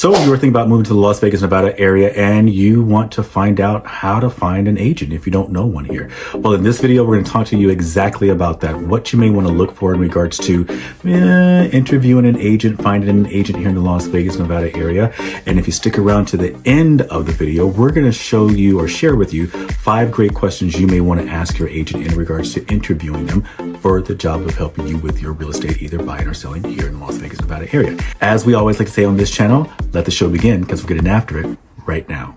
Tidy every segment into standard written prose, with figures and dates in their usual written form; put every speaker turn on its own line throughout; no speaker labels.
So you were thinking about moving to the Las Vegas, Nevada area, and you want to find out how to find an agent if you don't know one here. Well, in this video, we're going to talk to you exactly about that, what you may want to look for in regards to interviewing an agent, finding an agent here in the Las Vegas, Nevada area. And if you stick around to the end of the video, we're going to show you or share with you 5 great questions you may want to ask your agent in regards to interviewing them for the job of helping you with your real estate, either buying or selling here in the Las Vegas, Nevada area. As we always like to say on this channel, let the show begin, because we're getting after it right now.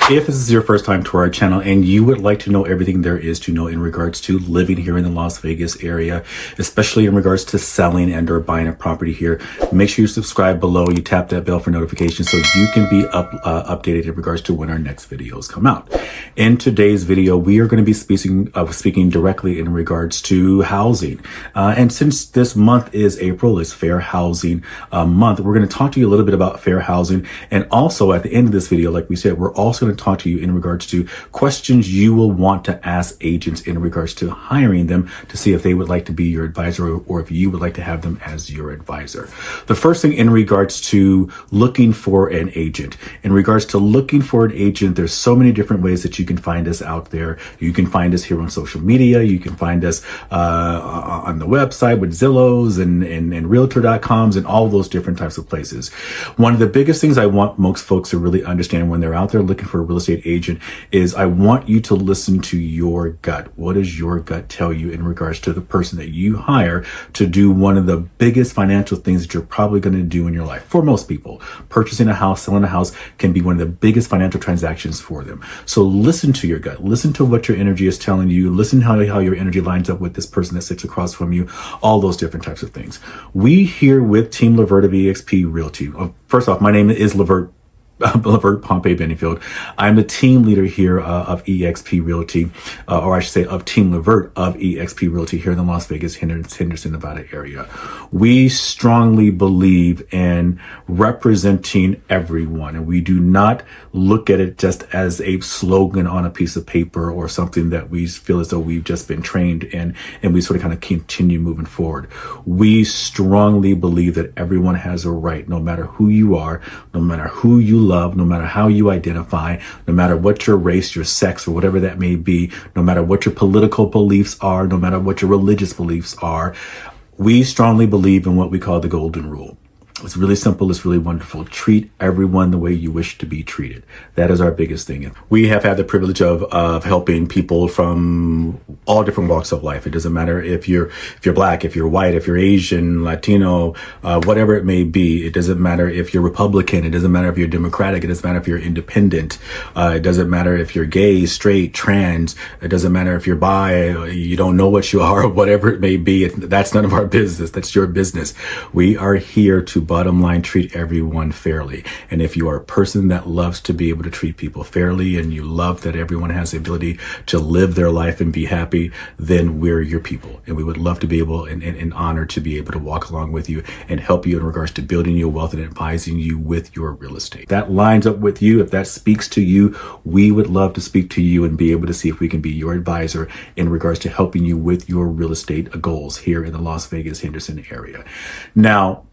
If this is your first time to our channel and you would like to know everything there is to know in regards to living here in the Las Vegas area, especially in regards to selling and or buying a property here, make sure you subscribe below, you tap that bell for notifications so you can be updated in regards to when our next videos come out. In today's video, we are going to be speaking directly in regards to housing. And since this month is April, is Fair Housing Month, we're going to talk to you a little bit about fair housing. And also at the end of this video, like we said, we're also going to talk to you in regards to questions you will want to ask agents in regards to hiring them to see if they would like to be your advisor or if you would like to have them as your advisor. The first thing in regards to looking for an agent. In regards to looking for an agent, there's so many different ways that you can find us out there. You can find us here on social media. You can find us on the website with Zillows and Realtor.coms and all those different types of places. One of the biggest things I want most folks to really understand when they're out there looking for a real estate agent is I want you to listen to your gut. What does your gut tell you in regards to the person that you hire to do one of the biggest financial things that you're probably going to do in your life? For most people, purchasing a house, selling a house can be one of the biggest financial transactions for them. So listen to your gut. Listen to what your energy is telling you. Listen how your energy lines up with this person that sits across from you, all those different types of things. We here with Team Levert of eXp Realty. First off, my name is Levert Pompey Bennyfield. I'm the team leader here of eXp Realty, or I should say of Team Levert of eXp Realty here in the Las Vegas, Henderson, Nevada area. We strongly believe in representing everyone, and we do not look at it just as a slogan on a piece of paper or something that we feel as though we've just been trained in and we sort of kind of continue moving forward. We strongly believe that everyone has a right, no matter who you are, no matter who you love, no matter how you identify, no matter what your race, your sex, or whatever that may be, no matter what your political beliefs are, no matter what your religious beliefs are, we strongly believe in what we call the golden rule. It's really simple. It's really wonderful. Treat everyone the way you wish to be treated. That is our biggest thing. We have had the privilege of helping people from all different walks of life. It doesn't matter if you're black, if you're white, if you're Asian, Latino, whatever it may be. It doesn't matter if you're Republican. It doesn't matter if you're Democratic. It doesn't matter if you're independent. It doesn't matter if you're gay, straight, trans. It doesn't matter if you're bi, you don't know what you are, or whatever it may be. That's none of our business. That's your business. We are here to bottom line treat everyone fairly. And if you are a person that loves to be able to treat people fairly and you love that everyone has the ability to live their life and be happy, then we're your people. And we would love to be able and honored to be able to walk along with you and help you in regards to building your wealth and advising you with your real estate. That lines up with you. If that speaks to you, we would love to speak to you and be able to see if we can be your advisor in regards to helping you with your real estate goals here in the Las Vegas, Henderson area. Now,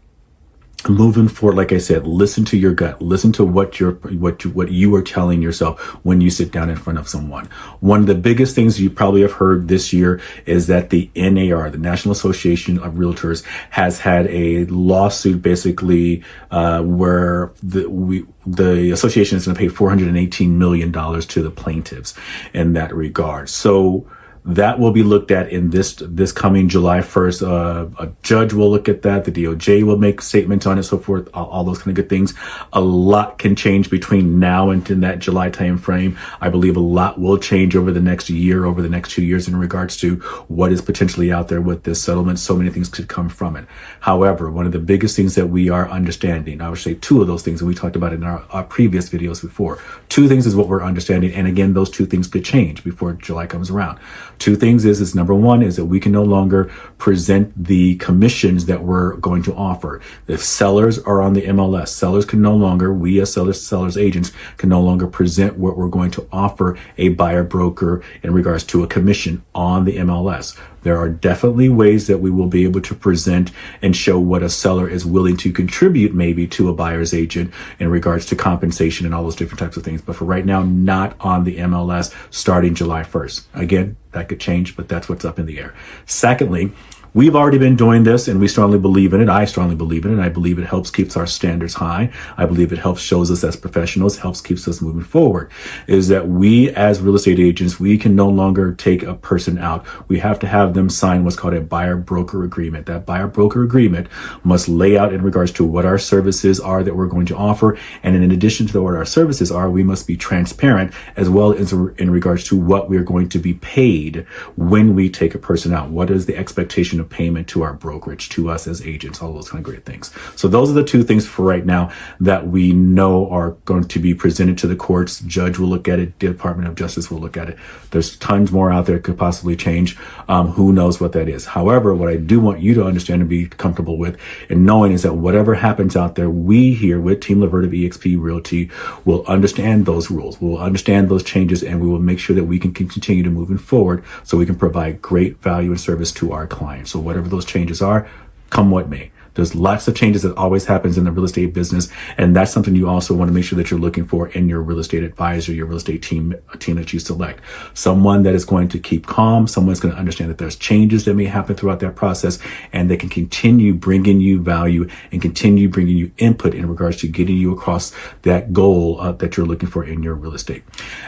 moving forward, like I said, listen to your gut. Listen to what you are telling yourself when you sit down in front of someone. One of the biggest things you probably have heard this year is that the NAR, the National Association of Realtors, has had a lawsuit basically where the association is going to pay $418 million to the plaintiffs in that regard. So that will be looked at in this coming July 1st. A judge will look at that. The DOJ will make statements on it, so forth, all those kind of good things. A lot can change between now and in that July time frame. I believe a lot will change over the next year, over the next 2 years in regards to what is potentially out there with this settlement. So many things could come from it. However, one of the biggest things that we are understanding, I would say 2 of those things, and we talked about it in our previous videos before. 2 things is what we're understanding. And again, those 2 things could change before July comes around. Two things is number one is that we can no longer present the commissions that we're going to offer. If sellers are on the MLS, sellers can no longer, we as sellers agents can no longer present what we're going to offer a buyer broker in regards to a commission on the MLS. There are definitely ways that we will be able to present and show what a seller is willing to contribute maybe to a buyer's agent in regards to compensation and all those different types of things. But for right now, not on the MLS starting July 1st. Again, that could change, but that's what's up in the air. Secondly, we've already been doing this and we strongly believe in it. I strongly believe in it. I believe it helps keeps our standards high. I believe it helps shows us as professionals, helps keeps us moving forward, is that we as real estate agents, we can no longer take a person out. We have to have them sign what's called a buyer broker agreement. That buyer broker agreement must lay out in regards to what our services are that we're going to offer. And in addition to what our services are, we must be transparent as well as in regards to what we're going to be paid when we take a person out. What is the expectation of payment to our brokerage, to us as agents, all those kind of great things. So those are the two things for right now that we know are going to be presented to the courts. Judge will look at it. Department of Justice will look at it. There's tons more out there that could possibly change. Who knows what that is? However, what I do want you to understand and be comfortable with and knowing is that whatever happens out there, we here with Team Levert of eXp Realty will understand those rules. We'll understand those changes and we will make sure that we can continue to moving forward so we can provide great value and service to our clients. So whatever those changes are, come what may. There's lots of changes that always happens in the real estate business. And that's something you also want to make sure that you're looking for in your real estate advisor, your real estate team that you select. Someone that is going to keep calm, someone that's going to understand that there's changes that may happen throughout that process and they can continue bringing you value and continue bringing you input in regards to getting you across that goal that you're looking for in your real estate.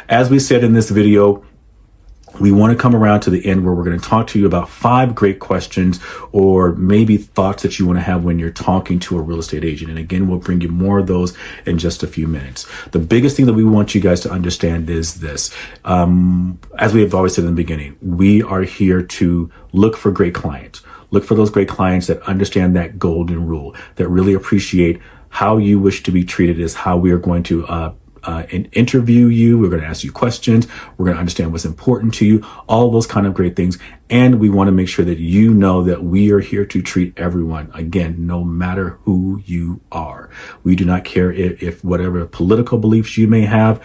As we said in this video, we want to come around to the end where we're going to talk to you about 5 great questions or maybe thoughts that you want to have when you're talking to a real estate agent. And again, we'll bring you more of those in just a few minutes. The biggest thing that we want you guys to understand is this. As we have always said in the beginning, we are here to look for great clients. Look for those great clients that understand that golden rule, that really appreciate how you wish to be treated is how we are going to and interview you. We're going to ask you questions. We're going to understand what's important to you, all those kind of great things. And we want to make sure that you know that we are here to treat everyone, again, no matter who you are. We do not care if whatever political beliefs you may have,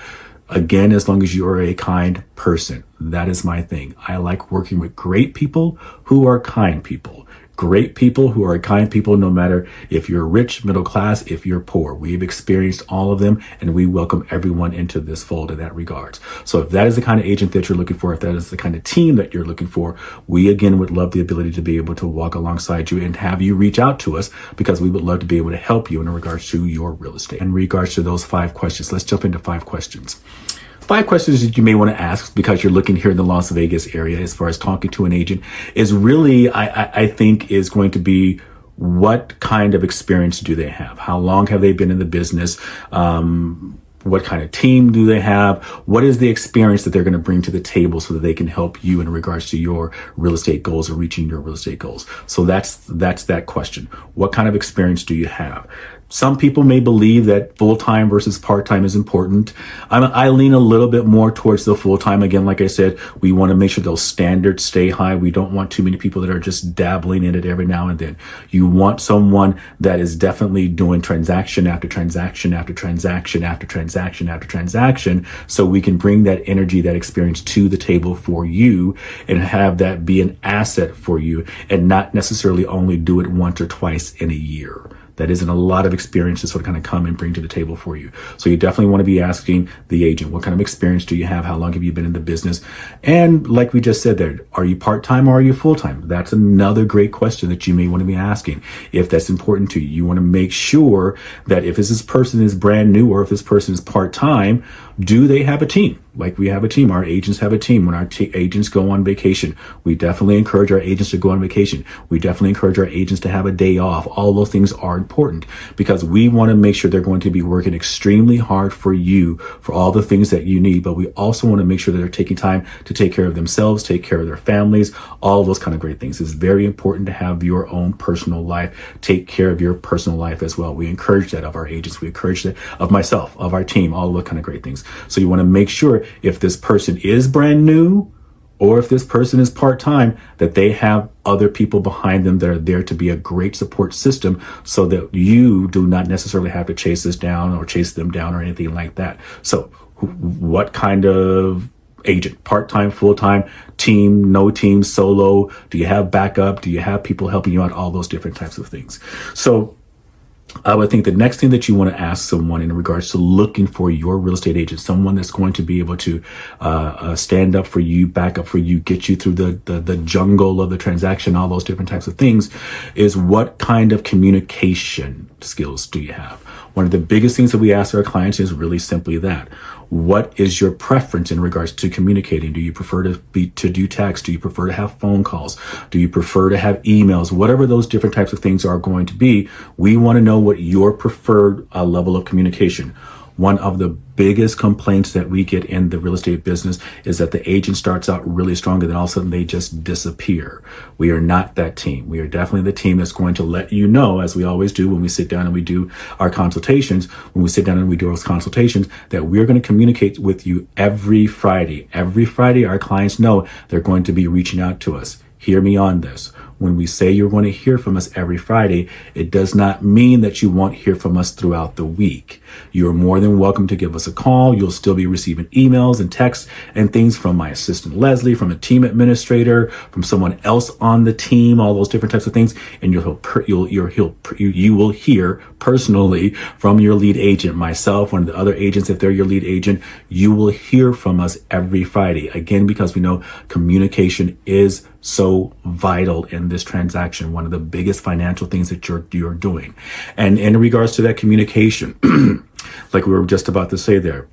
again, as long as you are a kind person. That is my thing. I like working with great people who are kind people. Great people who are kind people, no matter if you're rich, middle class, if you're poor. We've experienced all of them and we welcome everyone into this fold in that regards. So if that is the kind of agent that you're looking for, if that is the kind of team that you're looking for, we again would love the ability to be able to walk alongside you and have you reach out to us because we would love to be able to help you in regards to your real estate. In regards to those 5 questions, let's jump into 5 questions. 5 questions that you may want to ask because you're looking here in the Las Vegas area as far as talking to an agent is really, I think is going to be what kind of experience do they have? How long have they been in the business? What kind of team do they have? What is the experience that they're going to bring to the table so that they can help you in regards to your real estate goals or reaching your real estate goals? So that's that question. What kind of experience do you have? Some people may believe that full-time versus part-time is important. I lean a little bit more towards the full-time. Again, like I said, we want to make sure those standards stay high. We don't want too many people that are just dabbling in it every now and then. You want someone that is definitely doing transaction after transaction after transaction after transaction after transaction so we can bring that energy, that experience to the table for you and have that be an asset for you and not necessarily only do it once or twice in a year. That isn't a lot of experience to sort of kind of come and bring to the table for you. So you definitely want to be asking the agent, what kind of experience do you have? How long have you been in the business? And like we just said there, are you part-time or are you full-time? That's another great question that you may want to be asking. If that's important to you, you want to make sure that if this person is brand new or if this person is part-time, do they have a team? Like we have a team. Our agents have a team. When our agents go on vacation, we definitely encourage our agents to go on vacation. We definitely encourage our agents to have a day off. All those things are important because we want to make sure they're going to be working extremely hard for you for all the things that you need. But we also want to make sure that they're taking time to take care of themselves, take care of their families, all those kind of great things. It's very important to have your own personal life. Take care of your personal life as well. We encourage that of our agents. We encourage that of myself, of our team, all those kind of great things. So you want to make sure if this person is brand new or if this person is part-time, that they have other people behind them that are there to be a great support system so that you do not necessarily have to chase this down or chase them down or anything like that. So what kind of agent? Part-time, full-time, team, no team, solo? Do you have backup? Do you have people helping you out? All those different types of things. So I would think the next thing that you want to ask someone in regards to looking for your real estate agent, someone that's going to be able to stand up for you, back up for you, get you through the jungle of the transaction, all those different types of things, is what kind of communication skills do you have? One of the biggest things that we ask our clients is really simply that. What is your preference in regards to communicating? Do you prefer to do text? Do you prefer to have phone calls? Do you prefer to have emails? Whatever those different types of things are going to be, we want to know what your preferred level of communication. One of the biggest complaints that we get in the real estate business is that the agent starts out really strong and then all of a sudden they just disappear. We are not that team. We are definitely the team that's going to let you know, as we always do when we sit down and we do our consultations, when we sit down and we do those consultations, that we're going to communicate with you every Friday. Every Friday, our clients know they're going to be reaching out to us. Hear me on this. When we say you're going to hear from us every Friday, it does not mean that you won't hear from us throughout the week. You're more than welcome to give us a call. You'll still be receiving emails and texts and things from my assistant Leslie, from a team administrator, from someone else on the team, all those different types of things. And you will hear personally from your lead agent, myself, one of the other agents, if they're your lead agent. You will hear from us every Friday. Again, because we know communication is so vital in this transaction, one of the biggest financial things that you're doing. And in regards to that communication, like we were just about to say there,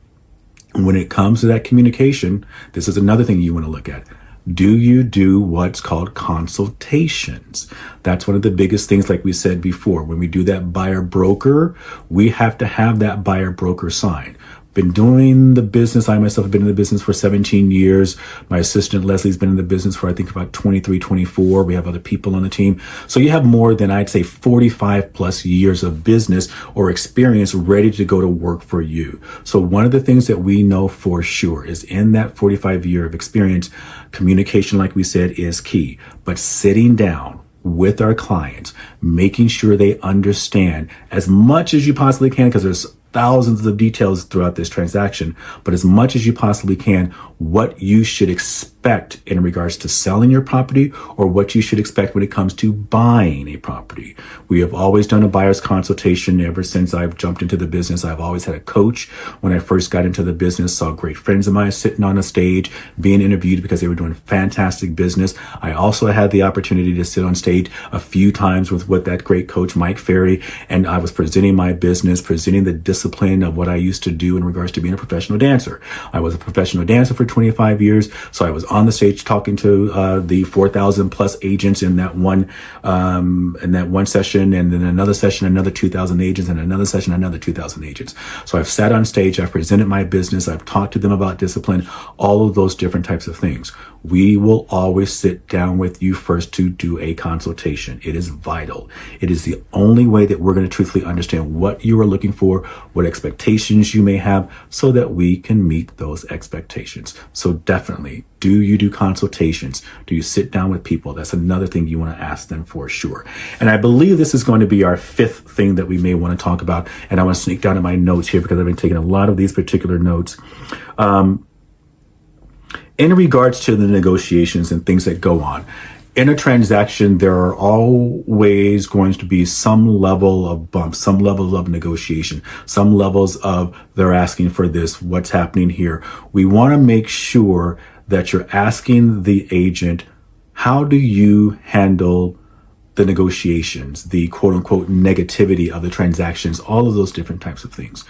when it comes to that communication, this is another thing you want to look at. Do you do what's called consultations? That's one of the biggest things, like we said before. When we do that buyer broker, we have to have that buyer broker signed. Been doing the business. I myself have been in the business for 17 years. My assistant Leslie's been in the business for I think about 23, 24. We have other people on the team. So you have more than, I'd say, 45 plus years of business or experience ready to go to work for you. So one of the things that we know for sure is in that 45 year of experience, communication, like we said, is key. But sitting down with our clients, making sure they understand as much as you possibly can, because there's thousands of details throughout this transaction, but as much as you possibly can, what you should expect in regards to selling your property or what you should expect when it comes to buying a property. We have always done a buyer's consultation ever since I've jumped into the business. I've always had a coach. When I first got into the business, saw great friends of mine sitting on a stage being interviewed because they were doing fantastic business. I also had the opportunity to sit on stage a few times with that great coach, Mike Ferry, and I was presenting my business, presenting the discipline of what I used to do in regards to being a professional dancer. I was a professional dancer for 25 years. So I was on the stage talking to the 4,000 plus agents in that one session, and then another session, another 2,000 agents, and another session, another 2,000 agents. So I've sat on stage, I've presented my business, I've talked to them about discipline, all of those different types of things. We will always sit down with you first to do a consultation. It is vital. It is the only way that we're going to truthfully understand what you are looking for, what expectations you may have, so that we can meet those expectations. So definitely, do you do consultations? Do you sit down with people? That's another thing you want to ask them for sure. And I believe this is going to be our fifth thing that we may want to talk about. And I want to sneak down in my notes here because I've been taking a lot of these particular notes. In regards to the negotiations and things that go on, in a transaction, there are always going to be some level of bump, some level of negotiation, some levels of they're asking for this, what's happening here. We want to make sure that you're asking the agent, how do you handle the negotiations, the quote unquote negativity of the transactions, all of those different types of things.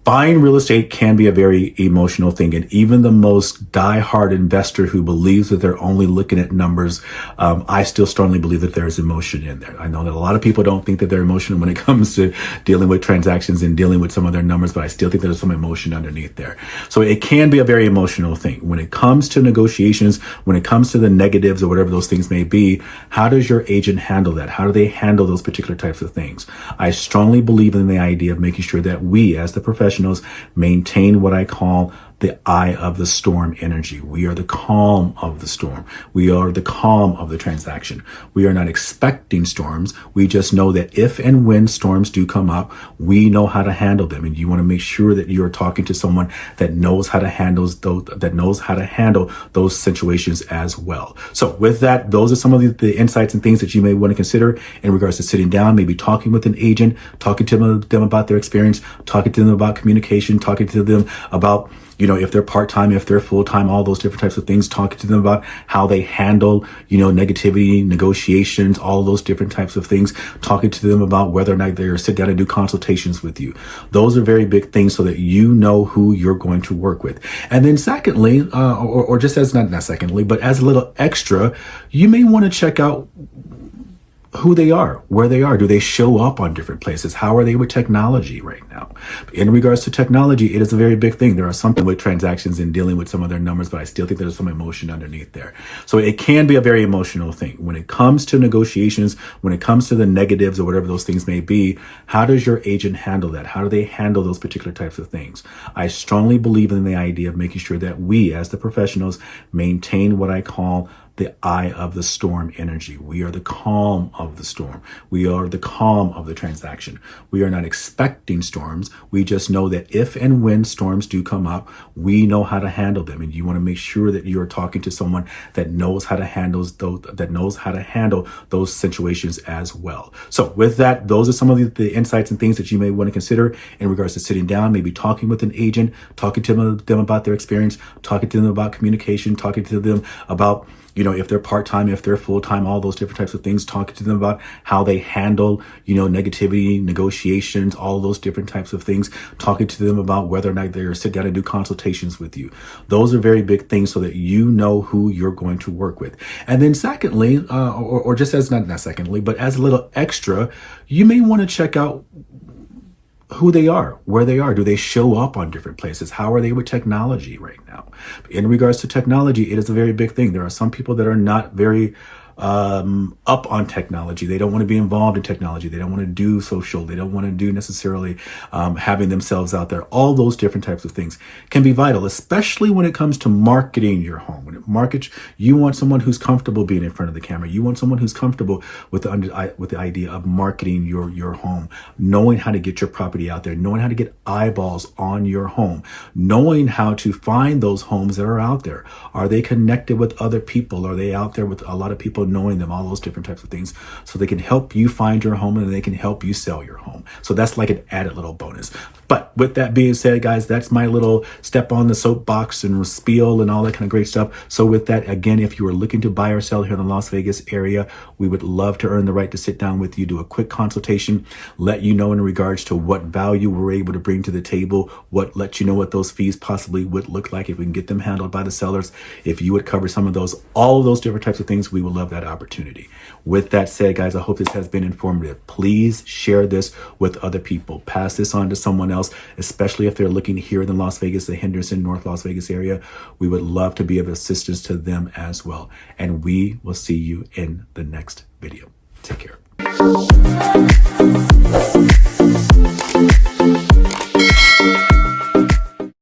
Buying real estate can be a very emotional thing, and even the most die-hard investor who believes that they're only looking at numbers, I still strongly believe that there's emotion in there. I know that a lot of people don't think that they're emotional when it comes to dealing with transactions and dealing with some of their numbers, but I still think there's some emotion underneath there. So it can be a very emotional thing. When it comes to negotiations, when it comes to the negatives or whatever those things may be, how does your agent handle that? How do they handle those particular types of things? I strongly believe in the idea of making sure that we, as the professionals, maintain what I call the eye of the storm energy. We are the calm of the storm. We are the calm of the transaction. We are not expecting storms. We just know that if and when storms do come up, we know how to handle them. And you want to make sure that you're talking to someone that knows how to handle those situations as well. So with that, those are some of the insights and things that you may want to consider in regards to sitting down, maybe talking with an agent, talking to them about their experience, talking to them about communication, talking to them about, if they're part-time, if they're full-time, all those different types of things, talking to them about how they handle, negativity, negotiations, all those different types of things, talking to them about whether or not they're sit down and do consultations with you. Those are very big things so that you know who you're going to work with. And then secondly, or just as not secondly, but as a little extra, you may want to check out who they are, where they are. Do they show up on different places? How are they with technology right now? In regards to technology, it is a very big thing. There are something with transactions and dealing with some of their numbers, but I still think there's some emotion underneath there. So it can be a very emotional thing. When it comes to negotiations, when it comes to the negatives or whatever those things may be, how does your agent handle that? How do they handle those particular types of things? I strongly believe in the idea of making sure that we, as the professionals, maintain what I call the eye of the storm energy. We are the calm of the storm. We are the calm of the transaction. We are not expecting storms. We just know that if and when storms do come up, we know how to handle them. And you want to make sure that you're talking to someone that knows how to handle those situations as well. So with that, those are some of the insights and things that you may want to consider in regards to sitting down, maybe talking with an agent, talking to them about their experience, talking to them about communication, talking to them about, if they're part-time, if they're full-time, all those different types of things, talking to them about how they handle, negativity, negotiations, all those different types of things, talking to them about whether or not they're sit down and do consultations with you. Those are very big things so that you know who you're going to work with. And then secondly, or just as not secondly, but as a little extra, you may want to check out who they are, where they are. Do they show up on different places? How are they with technology right now? In regards to technology, it is a very big thing. There are some people that are not very up on technology. They don't want to be involved in technology. They don't want to do social. They don't want to do necessarily having themselves out there. All those different types of things can be vital, especially when it comes to marketing your home. When it markets, you want someone who's comfortable being in front of the camera. You want someone who's comfortable with the idea of marketing your home, knowing how to get your property out there, knowing how to get eyeballs on your home, knowing how to find those homes that are out there. Are they connected with other people? Are they out there with a lot of people knowing them, all those different types of things, so they can help you find your home and they can help you sell your home. So that's like an added little bonus. But with that being said, guys, that's my little step on the soapbox and spiel and all that kind of great stuff. So with that, again, if you are looking to buy or sell here in the Las Vegas area, we would love to earn the right to sit down with you, do a quick consultation, let you know in regards to what value we're able to bring to the table, let you know what those fees possibly would look like if we can get them handled by the sellers. If you would cover some of those, all of those different types of things, we would love that opportunity. With that said, guys, I hope this has been informative. Please share this with other people. Pass this on to someone else, especially if they're looking here in the Las Vegas, the Henderson, North Las Vegas area. We would love to be of assistance to them as well. And we will see you in the next video. Take care.